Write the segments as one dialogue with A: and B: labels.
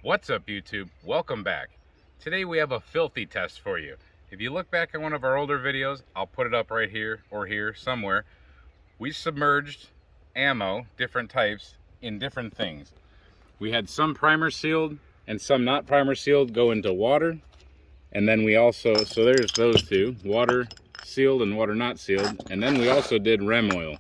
A: What's up, YouTube? Welcome back. Today we have a filthy test for you. If you look back at one of our older videos, I'll put it up right here or here somewhere. We submerged ammo, different types, in different things. We had some primer sealed and some not primer sealed go into water. And then we also, so there's those two, water sealed and water not sealed. And then we also did rem oil.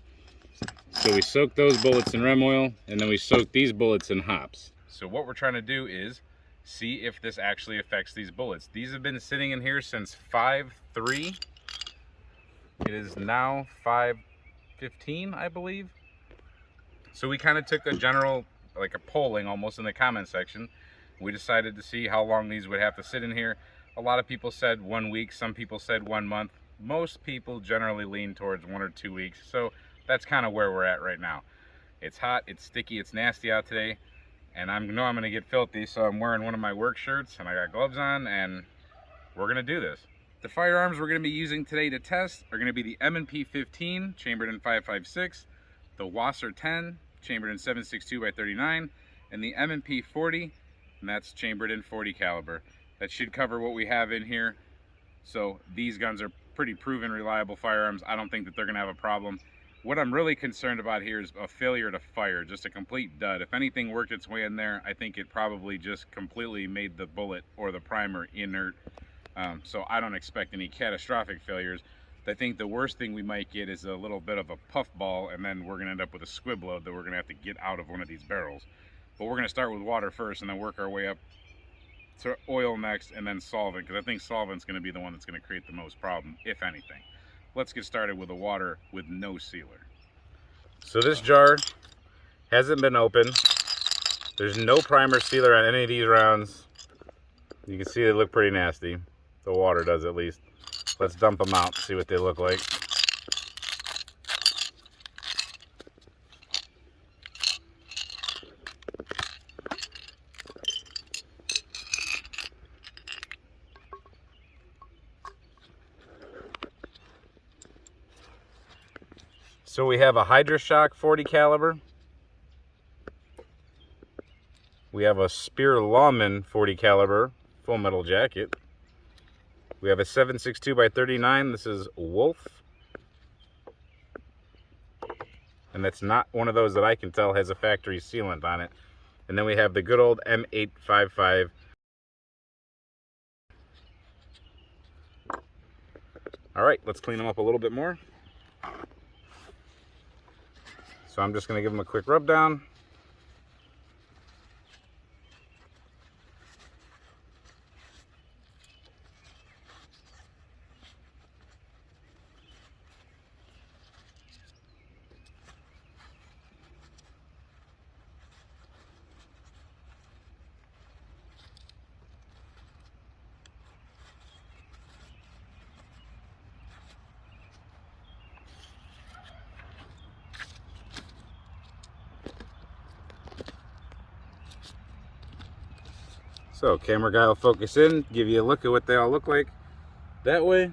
A: So we soaked those bullets in rem oil, and then we soaked these bullets in hops. So what we're trying to do is see if this actually affects these bullets. These have been sitting in here since 5/3. It is now 5/15, I believe. So we kind of took a general, like a polling almost in the comment section. We decided to see how long these would have to sit in here. A lot of people said 1 week, some people said 1 month. Most people generally lean towards 1 or 2 weeks. So that's kind of where we're at right now. It's hot, it's sticky, it's nasty out today. And I know I'm gonna get filthy, so I'm wearing one of my work shirts and I got gloves on, and we're gonna do this. The firearms we're gonna be using today to test are gonna be the M&P 15, chambered in 5.56, the Wasser 10, chambered in 7.62 by 39, and the M&P 40, and that's chambered in 40 caliber. That should cover what we have in here. So these guns are pretty proven, reliable firearms. I don't think that they're gonna have a problem. What I'm really concerned about here is a failure to fire, just a complete dud. If anything worked its way in there, I think it probably just completely made the bullet or the primer inert. So I don't expect any catastrophic failures. I think the worst thing we might get is a little bit of a puff ball, and then we're gonna end up with a squib load that we're gonna have to get out of one of these barrels. But we're gonna start with water first and then work our way up to oil next, and then solvent, because I think solvent's gonna be the one that's gonna create the most problem, if anything. Let's get started with the water with no sealer. So this jar hasn't been opened. There's no primer sealer on any of these rounds. You can see they look pretty nasty. The water does, at least. Let's dump them out, see what they look like. So we have a Hydroshock 40 caliber. We have a Spear Lawman 40 caliber full metal jacket. We have a 7.62 by 39. This is Wolf. And that's not one of those that I can tell has a factory sealant on it. And then we have the good old M855. All right, let's clean them up a little bit more. So I'm just going to give them a quick rub down. So camera guy will focus in, give you a look at what they all look like that way.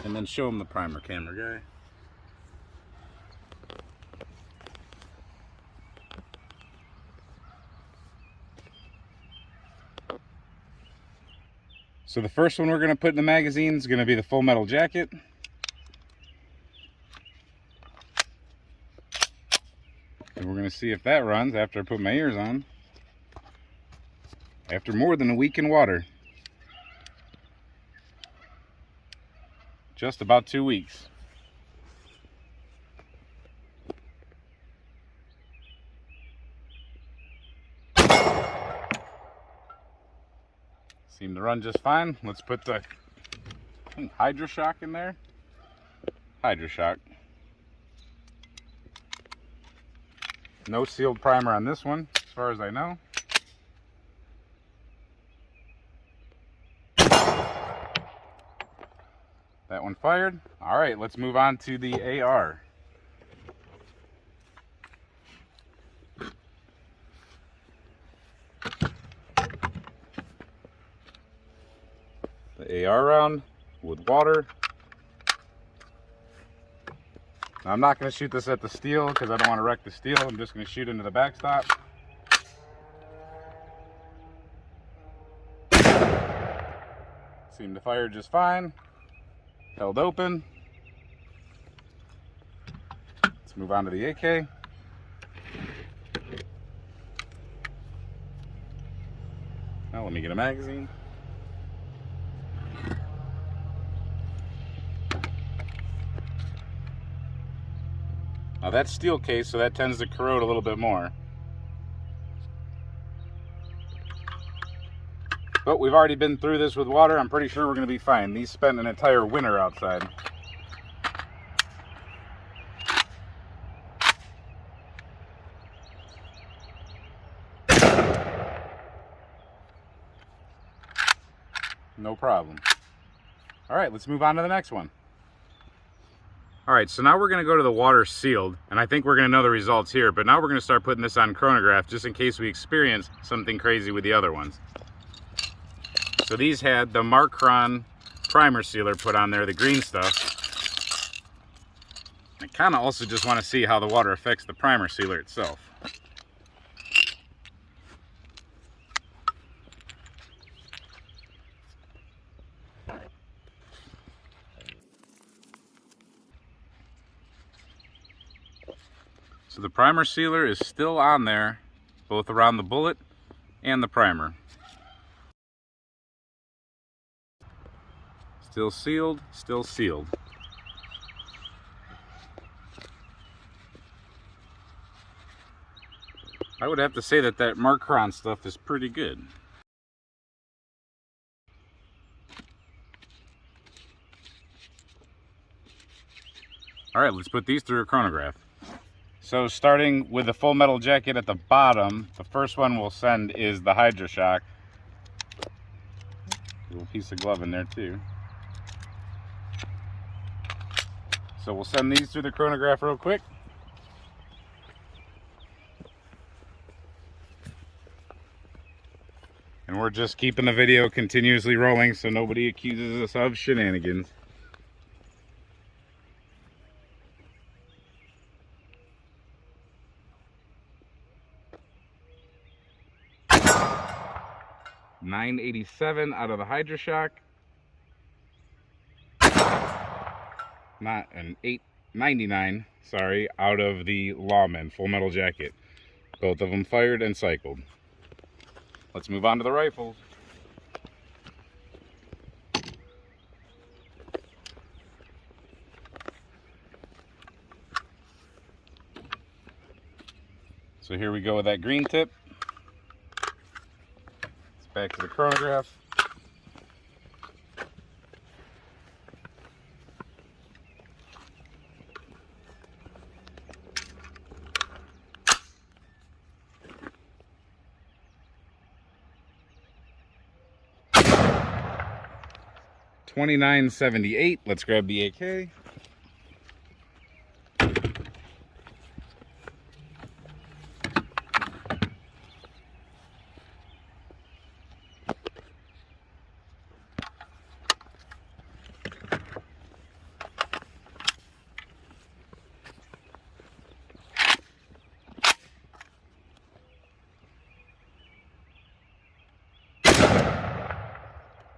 A: And then show them the primer, camera guy. So the first one we're going to put in the magazine is going to be the full metal jacket. And we're going to see if that runs after I put my ears on. After more than a week in water. Just about 2 weeks. Seem to run just fine. Let's put the Hydroshock in there. Hydroshock. No sealed primer on this one, as far as I know. That one fired. All right, let's move on to the AR. The AR round with water. Now, I'm not going to shoot this at the steel because I don't want to wreck the steel. I'm just going to shoot into the backstop. Seemed to fire just fine. Held open. Let's move on to the AK. Now let me get a magazine. Now that's steel case, so that tends to corrode a little bit more. But we've already been through this with water. I'm pretty sure we're going to be fine. These spent an entire winter outside. No problem. All right, let's move on to the next one. All right, so now we're going to go to the water sealed, and I think we're going to know the results here, but now we're going to start putting this on chronograph just in case we experience something crazy with the other ones. So these had the Markron primer sealer put on there, the green stuff. I kind of also just want to see how the water affects the primer sealer itself. So the primer sealer is still on there, both around the bullet and the primer. Still sealed, still sealed. I would have to say that that Markron stuff is pretty good. All right, let's put these through a chronograph. So starting with the full metal jacket at the bottom, the first one we'll send is the HydroShock. Little piece of glove in there too. So we'll send these through the chronograph real quick. And we're just keeping the video continuously rolling so nobody accuses us of shenanigans. $9.87 out of the HydroShock. Not an $8.99, sorry, out of the Lawman full metal jacket. Both of them fired and cycled. Let's move on to the rifles. So here we go with that green tip. It's back to the chronograph. $29.78. Let's grab the AK.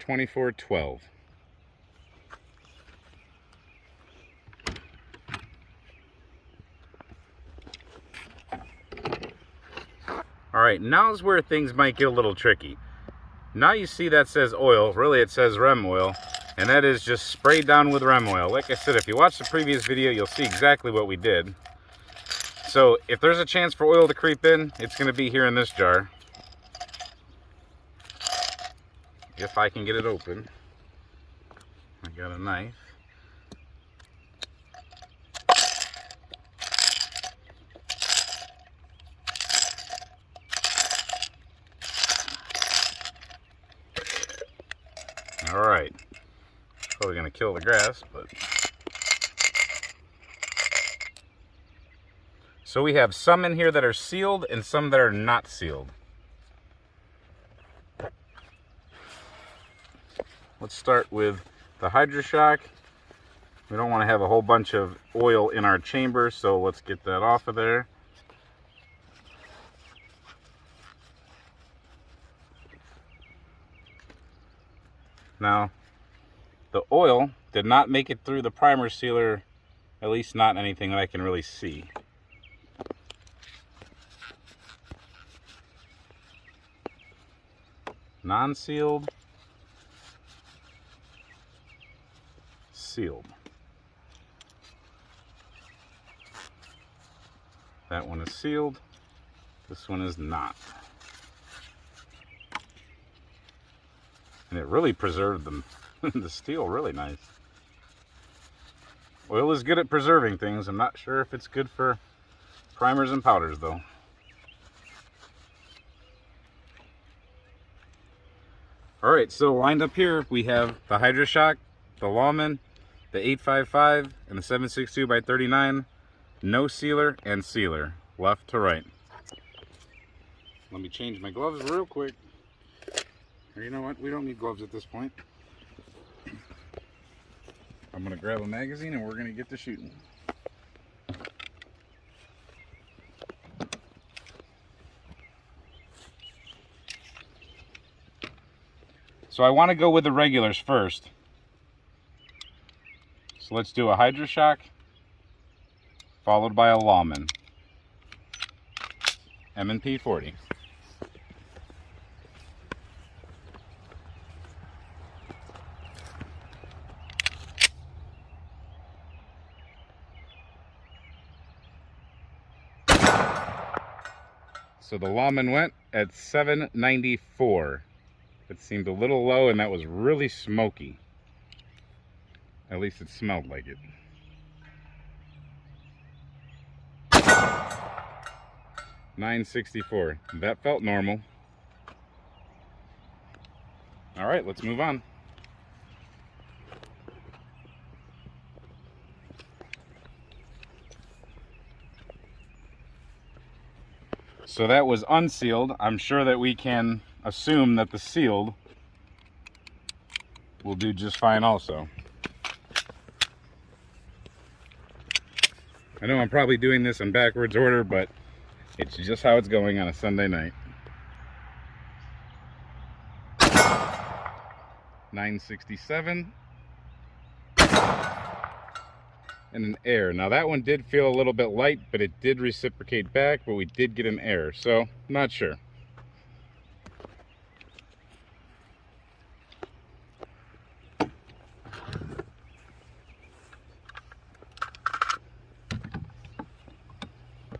A: $24.12. Alright, now's where things might get a little tricky. Now you see that says oil, really it says REM oil, and that is just sprayed down with REM oil. Like I said, if you watch the previous video, you'll see exactly what we did. So if there's a chance for oil to creep in, it's going to be here in this jar. If I can get it open. I got a knife. All right, probably gonna kill the grass, but. So we have some in here that are sealed and some that are not sealed. Let's start with the HydroShock. We don't want to have a whole bunch of oil in our chamber, so let's get that off of there. Now, the oil did not make it through the primer sealer, at least not anything that I can really see. Non-sealed, sealed. That one is sealed, this one is not. And it really preserved them. The steel really nice. Oil is good at preserving things. I'm not sure if it's good for primers and powders though. Alright, so lined up here we have the HydroShock, the Lawman, the 855, and the 762x39. No sealer and sealer, left to right. Let me change my gloves real quick. Or you know what, we don't need gloves at this point. I'm going to grab a magazine and we're going to get to shooting. So I want to go with the regulars first. So let's do a HydroShock, followed by a Lawman. M&P 40. So the Lawman went at 794. It seemed a little low and that was really smoky. At least it smelled like it. 964. That felt normal. All right, let's move on. So that was unsealed. I'm sure that we can assume that the sealed will do just fine also. I know I'm probably doing this in backwards order, but it's just how it's going on a Sunday night. 967. And an air. Now that one did feel a little bit light, but it did reciprocate back, but we did get an air, so not sure.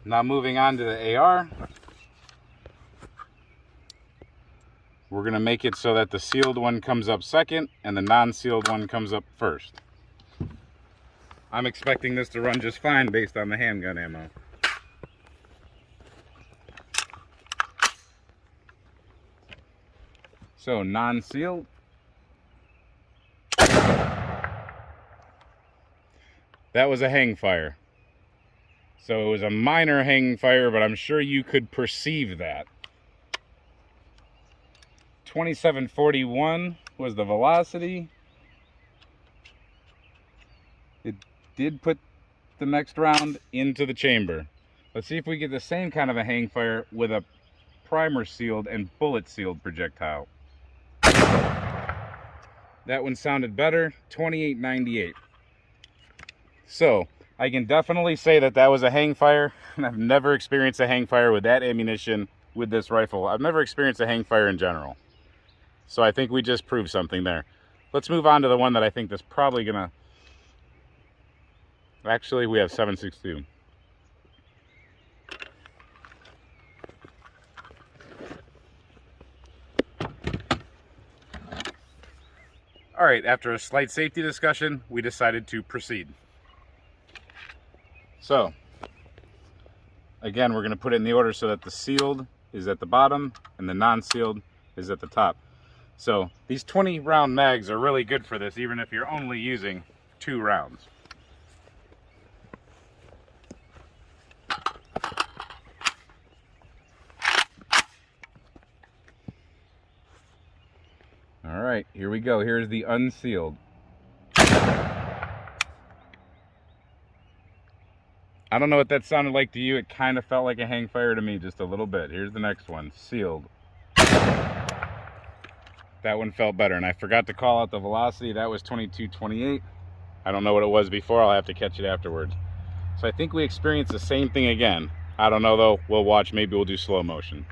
A: Now moving on to the AR. We're going to make it so that the sealed one comes up second and the non-sealed one comes up first. I'm expecting this to run just fine based on the handgun ammo. So non-sealed. That was a hang fire. So it was a minor hang fire, but I'm sure you could perceive that. 2741 was the velocity. It did put the next round into the chamber. Let's see if we get the same kind of a hang fire with a primer sealed and bullet sealed projectile. That one sounded better, 2898. So I can definitely say that that was a hang fire, and I've never experienced a hang fire with that ammunition with this rifle. I've never experienced a hang fire in general. So I think we just proved something there. Let's move on to the one that I think that's probably gonna... Actually, we have 7.62. All right, after a slight safety discussion, we decided to proceed. So, again, we're going to put it in the order so that the sealed is at the bottom and the non-sealed is at the top. So, these 20 round mags are really good for this, even if you're only using 2 rounds. All right, here we go. Here's the unsealed. I don't know what that sounded like to you. It kind of felt like a hang fire to me, just a little bit. Here's the next one, sealed. That one felt better, and I forgot to call out the velocity. That was 22.28. I don't know what it was before. I'll have to catch it afterwards. So I think we experienced the same thing again. I don't know though. We'll watch. Maybe we'll do slow motion.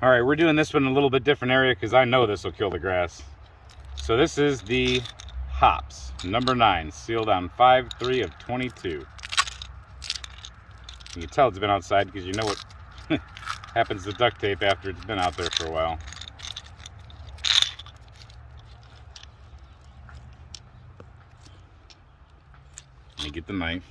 A: All right, we're doing this one in a little bit different area because I know this will kill the grass. So this is the hops, number 9, sealed on 5/3 of 22. You can tell it's been outside because you know what happens to duct tape after it's been out there for a while. Let me get the knife.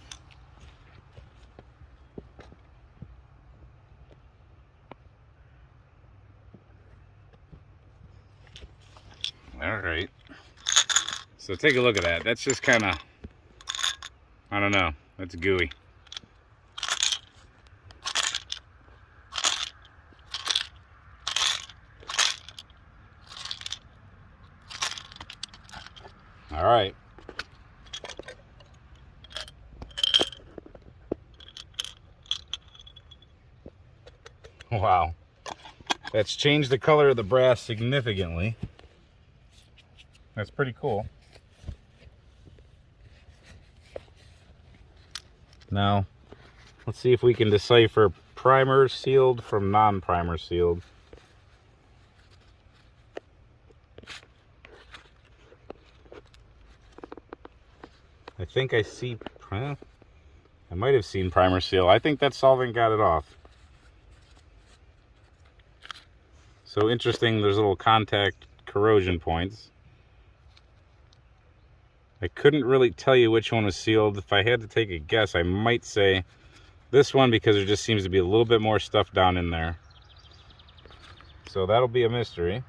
A: All right. So take a look at that. That's just kind of, I don't know, that's gooey. All right. Wow. That's changed the color of the brass significantly. That's pretty cool. Now, let's see if we can decipher primer sealed from non-primer sealed. I think I see, I might have seen primer seal. I think that solvent got it off. So interesting, there's little contact corrosion points. I couldn't really tell you which one was sealed. If I had to take a guess, I might say this one because there just seems to be a little bit more stuff down in there. So that'll be a mystery.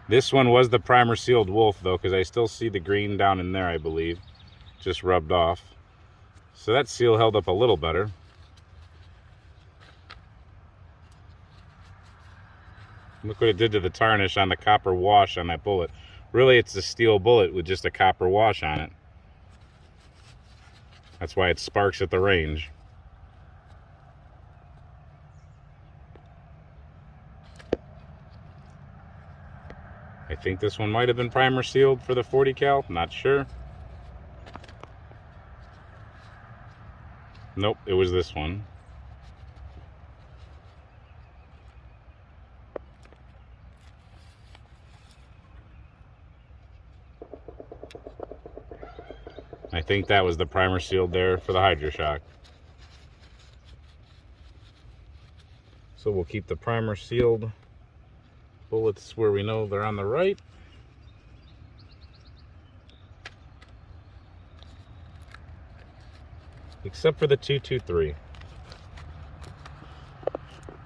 A: This one was the primer sealed wolf though, because I still see the green down in there, I believe. Just rubbed off. So that seal held up a little better. Look what it did to the tarnish on the copper wash on that bullet. Really, it's a steel bullet with just a copper wash on it. That's why it sparks at the range. I think this one might have been primer sealed for the 40 cal, not sure. Nope, it was this one. I think that was the primer sealed there for the Hydroshock. So we'll keep the primer sealed bullets where we know they're on the right. Except for the 223.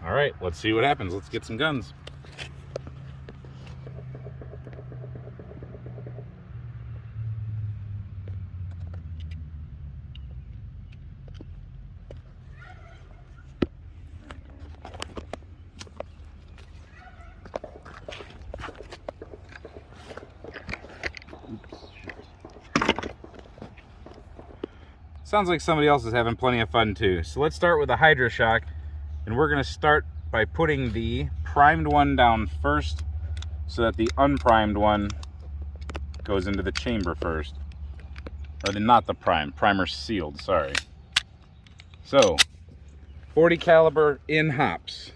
A: All right, let's see what happens. Let's get some guns. Sounds like somebody else is having plenty of fun too. So let's start with the Hydroshock, and we're going to start by putting the primed one down first so that the unprimed one goes into the chamber first. Or not the primer sealed, sorry. So 40 caliber in hops.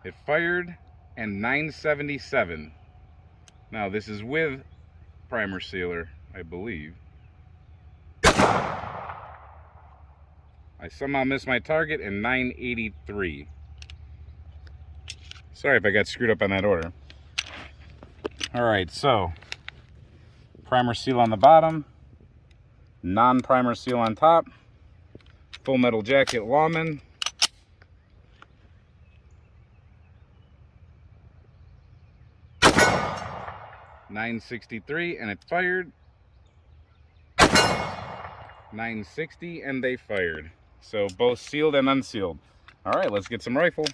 A: It fired and 977. Now this is with primer sealer, I believe. I somehow missed my target and 983. Sorry if I got screwed up on that order. Alright, so primer seal on the bottom, non-primer seal on top, full metal jacket lawman. .963 and it fired. 960 and they fired. So both sealed and unsealed. All right, let's get some rifle.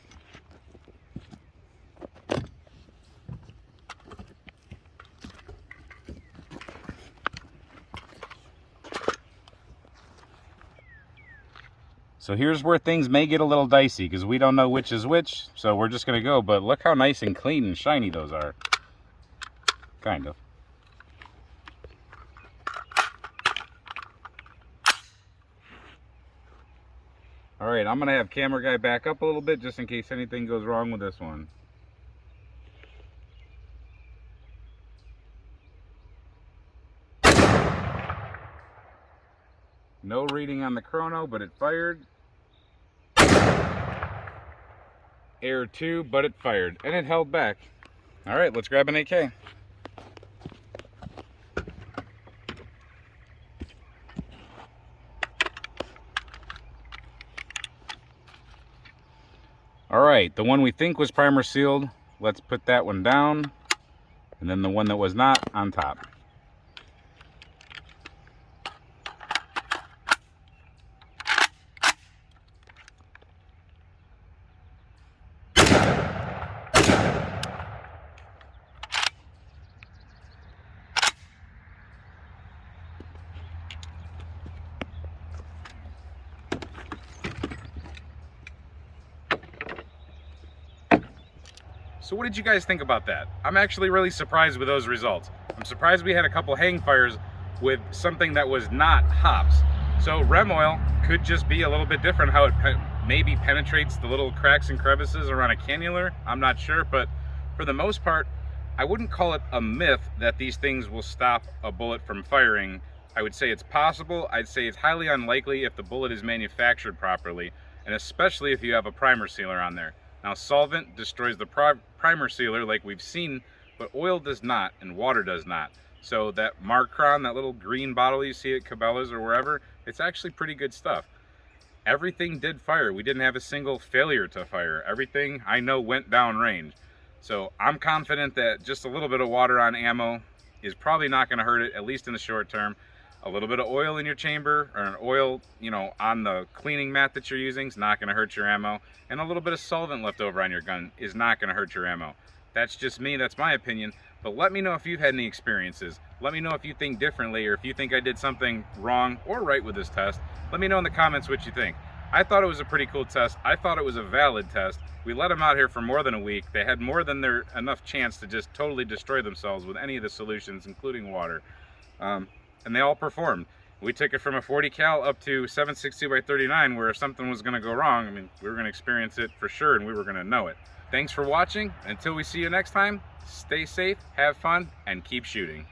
A: So here's where things may get a little dicey because we don't know which is which, so we're just gonna go, but look how nice and clean and shiny those are. Kind of. All right, I'm gonna have camera guy back up a little bit just in case anything goes wrong with this one. No reading on the chrono, but it fired. Error 2, but it fired, and it held back. All right, let's grab an AK. All right, the one we think was primer sealed, let's put that one down, and then the one that was not on top. So what did you guys think about that? I'm actually really surprised with those results. I'm surprised we had a couple hang fires with something that was not hops. So rem oil could just be a little bit different, how it maybe penetrates the little cracks and crevices around a cannula. I'm not sure, but for the most part, I wouldn't call it a myth that these things will stop a bullet from firing. I would say it's possible. I'd say it's highly unlikely if the bullet is manufactured properly, and especially if you have a primer sealer on there. Now, solvent destroys the primer sealer like we've seen, but oil does not and water does not. So that Marcron, that little green bottle you see at Cabela's or wherever, it's actually pretty good stuff. Everything did fire. We didn't have a single failure to fire. Everything I know went down range. So I'm confident that just a little bit of water on ammo is probably not going to hurt it, at least in the short term. A little bit of oil in your chamber, or an oil, on the cleaning mat that you're using is not going to hurt your ammo. And a little bit of solvent left over on your gun is not going to hurt your ammo. That's just me, that's my opinion. But let me know if you've had any experiences. Let me know if you think differently, or if you think I did something wrong or right with this test. Let me know in the comments what you think. I thought it was a pretty cool test. I thought it was a valid test. We let them out here for more than a week. They had more than enough chance to just totally destroy themselves with any of the solutions, including water. And they all performed. We took it from a 40 cal up to 7.62 by 39, where if something was going to go wrong, I mean, we were going to experience it for sure, and we were going to know it. Thanks for watching. Until we see you next time, stay safe, have fun, and keep shooting.